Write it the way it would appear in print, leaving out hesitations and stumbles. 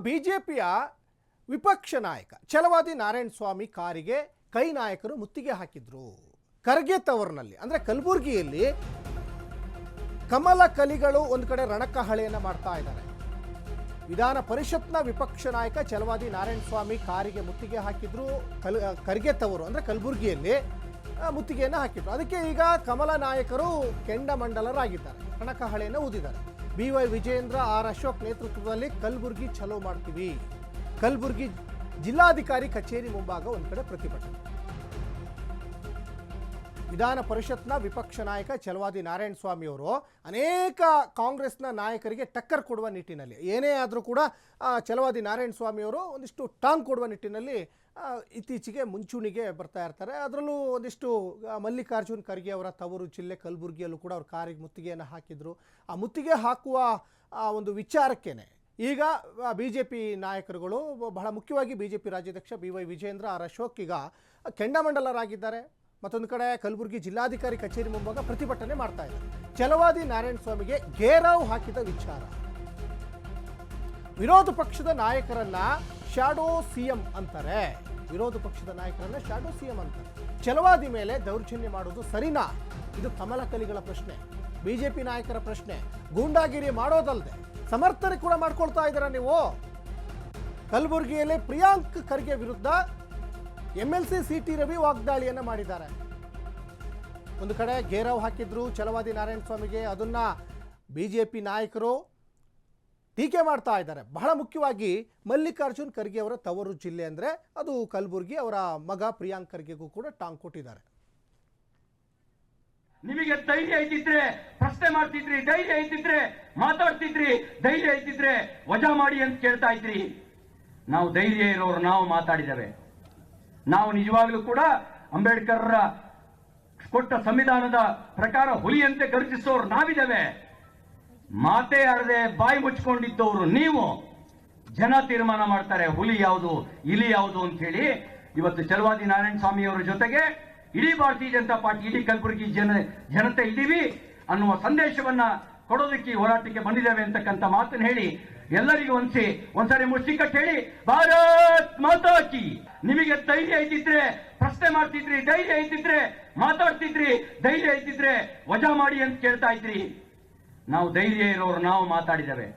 ಬಿಜೆಪಿಯ ವಿಪಕ್ಷ ನಾಯಕ ಛಲವಾದಿ ನಾರಾಯಣಸ್ವಾಮಿ ಕಾರಿಗೆ ಕೈ ನಾಯಕರು ಮುತ್ತಿಗೆ ಹಾಕಿದ್ರು. ಖರ್ಗೆ ತವರಿನಲ್ಲಿ ಅಂದರೆ ಕಲಬುರಗಿಯಲ್ಲಿ ಕಮಲ ಕಲಿಗಳು ಒಂದು ಕಡೆ ರಣಕಹಳೆಯನ್ನು ಮಾಡ್ತಾ ಇದ್ದಾರೆ. ವಿಧಾನ ಪರಿಷತ್ನ ವಿಪಕ್ಷ ನಾಯಕ ಛಲವಾದಿ ನಾರಾಯಣಸ್ವಾಮಿ ಕಾರಿಗೆ ಮುತ್ತಿಗೆ ಹಾಕಿದ್ರು. ಖರ್ಗೆ ತವರು ಅಂದರೆ ಕಲಬುರಗಿಯಲ್ಲಿ ಮುತ್ತಿಗೆಯನ್ನು ಹಾಕಿದ್ರು. ಅದಕ್ಕೆ ಈಗ ಕಮಲ ನಾಯಕರು ಕೆಂಡಮಂಡಲರಾಗಿದ್ದಾರೆ, ರಣಕಹಳೆಯನ್ನು ಊದಿದ್ದಾರೆ. BY ವಿಜಯೇಂದ್ರ, R ಅಶೋಕ್ ನೇತೃತ್ವದಲ್ಲಿ ಕಲಬುರಗಿ ಚಲೋ ಮಾಡ್ತೀವಿ. ಕಲಬುರಗಿ ಜಿಲ್ಲಾಧಿಕಾರಿ ಕಚೇರಿ ಮುಂಭಾಗ ಒಂದು ಕಡೆ ಪ್ರತಿಭಟನೆ. ವಿಧಾನ ಪರಿಷತ್ನ ವಿಪಕ್ಷ ನಾಯಕ ಛಲವಾದಿ ನಾರಾಯಣಸ್ವಾಮಿ ಅವರು ಅನೇಕ ಕಾಂಗ್ರೆಸ್ನ ನಾಯಕರಿಗೆ ಟಕ್ಕರ್ ಕೊಡುವ ನಿಟ್ಟಿನಲ್ಲಿ, ಏನೇ ಆದರೂ ಕೂಡ ಛಲವಾದಿ ನಾರಾಯಣಸ್ವಾಮಿ ಅವರು ಒಂದಿಷ್ಟು ಟಾಂಗ್ ಕೊಡುವ ನಿಟ್ಟಿನಲ್ಲಿ ಇತ್ತೀಚೆಗೆ ಮುಂಚೂಣಿಗೆ ಬರ್ತಾ ಇರ್ತಾರೆ. ಅದರಲ್ಲೂ ಒಂದಿಷ್ಟು ಮಲ್ಲಿಕಾರ್ಜುನ್ ಖರ್ಗೆ ಅವರ ತವರು ಜಿಲ್ಲೆ ಕಲಬುರಗಿಯಲ್ಲೂ ಕೂಡ ಅವ್ರ ಕಾರಿಗೆ ಮುತ್ತಿಗೆಯನ್ನು ಹಾಕಿದ್ರು. ಆ ಮುತ್ತಿಗೆ ಹಾಕುವ ಒಂದು ವಿಚಾರಕ್ಕೇನೆ ಈಗ BJP ನಾಯಕರುಗಳು, ಬಹಳ ಮುಖ್ಯವಾಗಿ BJP ರಾಜ್ಯಾಧ್ಯಕ್ಷ BY ವಿಜಯೇಂದ್ರ, R ಅಶೋಕ್ ಈಗ ಕೆಂಡಮಂಡಲರಾಗಿದ್ದಾರೆ. ಮತ್ತೊಂದು ಕಡೆ ಕಲಬುರಗಿ ಜಿಲ್ಲಾಧಿಕಾರಿ ಕಚೇರಿ ಮುಂಭಾಗ ಪ್ರತಿಭಟನೆ ಮಾಡ್ತಾ ಇದ್ದಾರೆ. ಛಲವಾದಿ ನಾರಾಯಣಸ್ವಾಮಿಗೆ ಘೇರಾವ್ ಹಾಕಿದ ವಿಚಾರ. ವಿರೋಧ ಪಕ್ಷದ ನಾಯಕರನ್ನ ಶಾಡೋ CM ಅಂತಾರೆ. ವಿರೋಧ ಪಕ್ಷದ ನಾಯಕರನ್ನ ಶಾಡೋ CM ಅಂತಾರೆ. ಛಲವಾದಿ ಮೇಲೆ ದೌರ್ಜನ್ಯ ಮಾಡೋದು ಸರಿನಾ? ಇದು ಕಮಲ ಕಲಿಗಳ ಪ್ರಶ್ನೆ, BJP ನಾಯಕರ ಪ್ರಶ್ನೆ. ಗೂಂಡಾಗಿರಿ ಮಾಡೋದಲ್ಲದೆ ಸಮರ್ಥನೆ ಕೂಡ ಮಾಡ್ಕೊಳ್ತಾ ಇದ್ದೀರಾ ನೀವು. ಕಲಬುರಗಿಯಲ್ಲಿ ಪ್ರಿಯಾಂಕ್ ಖರ್ಗೆ ವಿರುದ್ಧ MLC CT ರವಿ ವಾಗ್ದಾಳಿಯನ್ನು ಮಾಡಿದ್ದಾರೆ. ಒಂದು ಕಡೆ ಘೇರಾವ್ ಹಾಕಿದ್ರು ಛಲವಾದಿ ನಾರಾಯಣಸ್ವಾಮಿಗೆ, ಅದನ್ನ BJP ನಾಯಕರು ಟೀಕೆ ಮಾಡ್ತಾ ಇದ್ದಾರೆ. ಬಹಳ ಮುಖ್ಯವಾಗಿ ಮಲ್ಲಿಕಾರ್ಜುನ್ ಖರ್ಗೆ ಅವರ ತವರು ಜಿಲ್ಲೆ ಅಂದರೆ ಅದು ಕಲಬುರಗಿ. ಅವರ ಮಗ ಪ್ರಿಯಾಂಕ್ ಖರ್ಗೆಗೂ ಕೂಡ ಟಾಂಗ್ ಕೊಟ್ಟಿದ್ದಾರೆ. ನಿಮಗೆ ಧೈರ್ಯ ಇದ್ದಿದ್ರೆ ಪ್ರಶ್ನೆ ಮಾಡ್ತಿದ್ರಿ, ಧೈರ್ಯ ಇದ್ದಿದ್ರೆ ಮಾತಾಡ್ತಿದ್ರಿ, ಧೈರ್ಯ ಇದ್ದಿದ್ರೆ ವಜಾ ಮಾಡಿ ಅಂತ ಕೇಳ್ತಾ ಇದ್ರಿ. ನಾವು ಧೈರ್ಯ ಇರೋರು ನಾವು ಮಾತಾಡಿದ್ದೇವೆ. ನಾವು ನಿಜವಾಗ್ಲೂ ಕೂಡ ಅಂಬೇಡ್ಕರ್ ಕೊಟ್ಟ ಸಂವಿಧಾನದ ಪ್ರಕಾರ ಹುಲಿಯಂತೆ ಗರ್ಜಿಸೋರು ನಾವಿದ್ದೇವೆ. ಮಾತೇ ಆಡದೆ ಬಾಯಿ ಮುಚ್ಕೊಂಡಿದ್ದವರು ನೀವು. ಜನ ತೀರ್ಮಾನ ಮಾಡ್ತಾರೆ ಹುಲಿ ಯಾವುದು ಇಲಿ ಯಾವುದು ಅಂತ ಹೇಳಿ. ಇವತ್ತು ಛಲವಾದಿ ನಾರಾಯಣಸ್ವಾಮಿ ಅವರ ಜೊತೆಗೆ ಇಡೀ ಭಾರತೀಯ ಜನತಾ ಪಾರ್ಟಿ, ಇಡೀ ಕಲಬುರಗಿ ಜನತೆ ಇದ್ದೀವಿ ಅನ್ನುವ ಸಂದೇಶವನ್ನ ಕೊಡೋದಕ್ಕೆ ಹೋರಾಟಕ್ಕೆ ಬಂದಿದ್ದೇವೆ ಅಂತಕ್ಕಂಥ ಮಾತನ್ನು ಹೇಳಿ ಎಲ್ಲರಿಗೂ ಒಂದ್ಸರಿ ಮುಷ್ಟಿಕಟ್ಟು ಹೇಳಿ ಭಾರತ್ ಮಾತಾ ಕಿ. ನಿಮಗೆ ಧೈರ್ಯ ಇದ್ದಿದ್ರೆ ಪ್ರಶ್ನೆ ಮಾಡ್ತಿದ್ರಿ, ಧೈರ್ಯ ಇದ್ದಿದ್ರೆ ಮಾತಾಡ್ತಿದ್ರಿ, ಧೈರ್ಯ ಇದ್ದಿದ್ರೆ ವಜಾ ಮಾಡಿ ಅಂತ ಕೇಳ್ತಾ ಇದ್ರಿ. ನಾವು ಧೈರ್ಯ ಇರೋರು ನಾವು ಮಾತಾಡಿದ್ದೇವೆ.